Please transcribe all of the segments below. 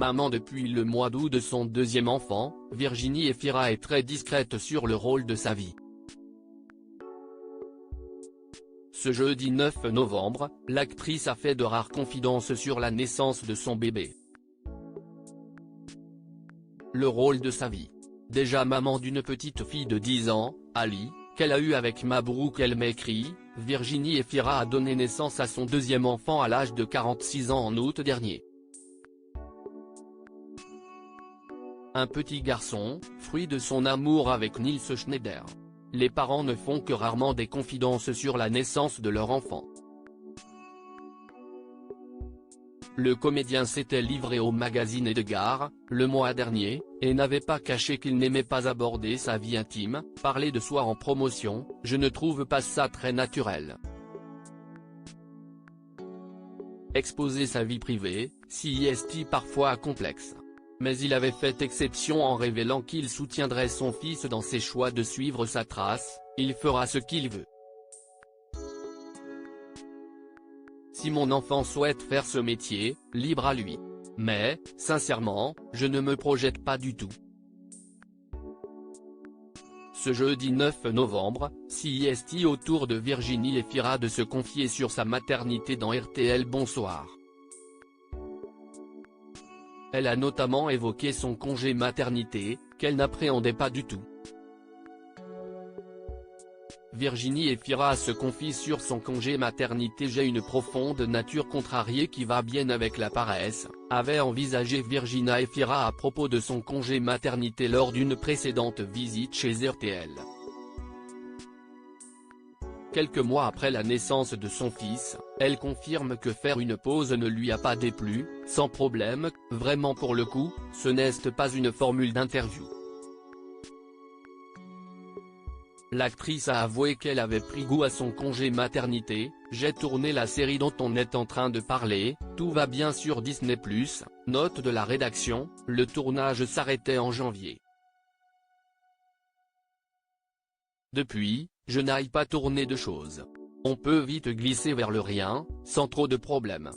Maman depuis le mois d'août de son deuxième enfant, Virginie Efira est très discrète sur le rôle de sa vie. Ce jeudi 9 novembre, l'actrice a fait de rares confidences sur la naissance de son bébé. Le rôle de sa vie. Déjà maman d'une petite fille de 10 ans, Ali, qu'elle a eue avec Mabrouk El Mekri, Virginie Efira a donné naissance à son deuxième enfant à l'âge de 46 ans en août dernier. Un petit garçon, fruit de son amour avec Nils Schneider. Les parents ne font que rarement des confidences sur la naissance de leur enfant. Le comédien s'était livré au magazine Edgar, le mois dernier, et n'avait pas caché qu'il n'aimait pas aborder sa vie intime, parler de soi en promotion, je ne trouve pas ça très naturel. Exposer sa vie privée, si est parfois complexe. Mais il avait fait exception en révélant qu'il soutiendrait son fils dans ses choix de suivre sa trace, il fera ce qu'il veut. Si mon enfant souhaite faire ce métier, libre à lui. Mais, sincèrement, je ne me projette pas du tout. Ce jeudi 9 novembre, CIST au tour de Virginie Efira de se confier sur sa maternité dans RTL Bonsoir. Elle a notamment évoqué son congé maternité, qu'elle n'appréhendait pas du tout. Virginie Efira se confie sur son congé maternité. J'ai une profonde nature contrariée qui va bien avec la paresse, avait envisagé Virginie Efira à propos de son congé maternité lors d'une précédente visite chez RTL. Quelques mois après la naissance de son fils, elle confirme que faire une pause ne lui a pas déplu, sans problème, vraiment pour le coup, ce n'est pas une formule d'interview. L'actrice a avoué qu'elle avait pris goût à son congé maternité, j'ai tourné la série dont on est en train de parler, tout va bien sur Disney+, note de la rédaction, le tournage s'arrêtait en janvier. Depuis, je n'aille pas tourner de choses. On peut vite glisser vers le rien, sans trop de problèmes.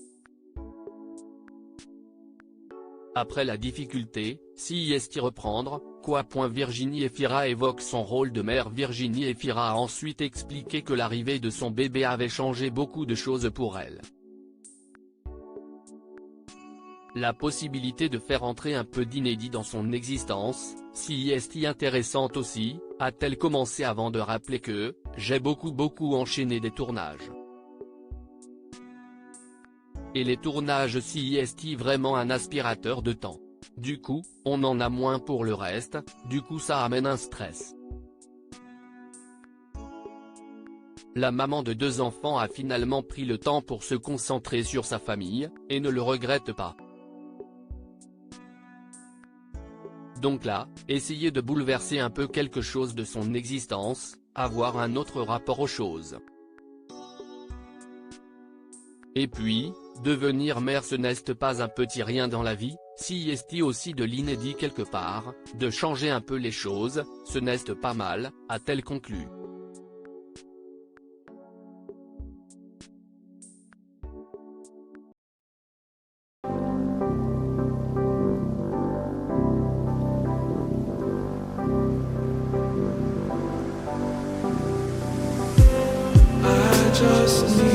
Après la difficulté, si est-il reprendre, quoi. Virginie Efira évoque son rôle de mère. Virginie Efira a ensuite expliqué que l'arrivée de son bébé avait changé beaucoup de choses pour elle. La possibilité de faire entrer un peu d'inédit dans son existence, si est intéressante aussi, a-t-elle commencé avant de rappeler que « j'ai beaucoup enchaîné des tournages ». Et les tournages si est vraiment un aspirateur de temps. Du coup, on en a moins pour le reste, du coup ça amène un stress. La maman de 2 enfants a finalement pris le temps pour se concentrer sur sa famille, et ne le regrette pas. Donc là, essayer de bouleverser un peu quelque chose de son existence, avoir un autre rapport aux choses. Et puis, devenir mère ce n'est pas un petit rien dans la vie, si est aussi de l'inédit quelque part, de changer un peu les choses, ce n'est pas mal, a-t-elle conclu. Just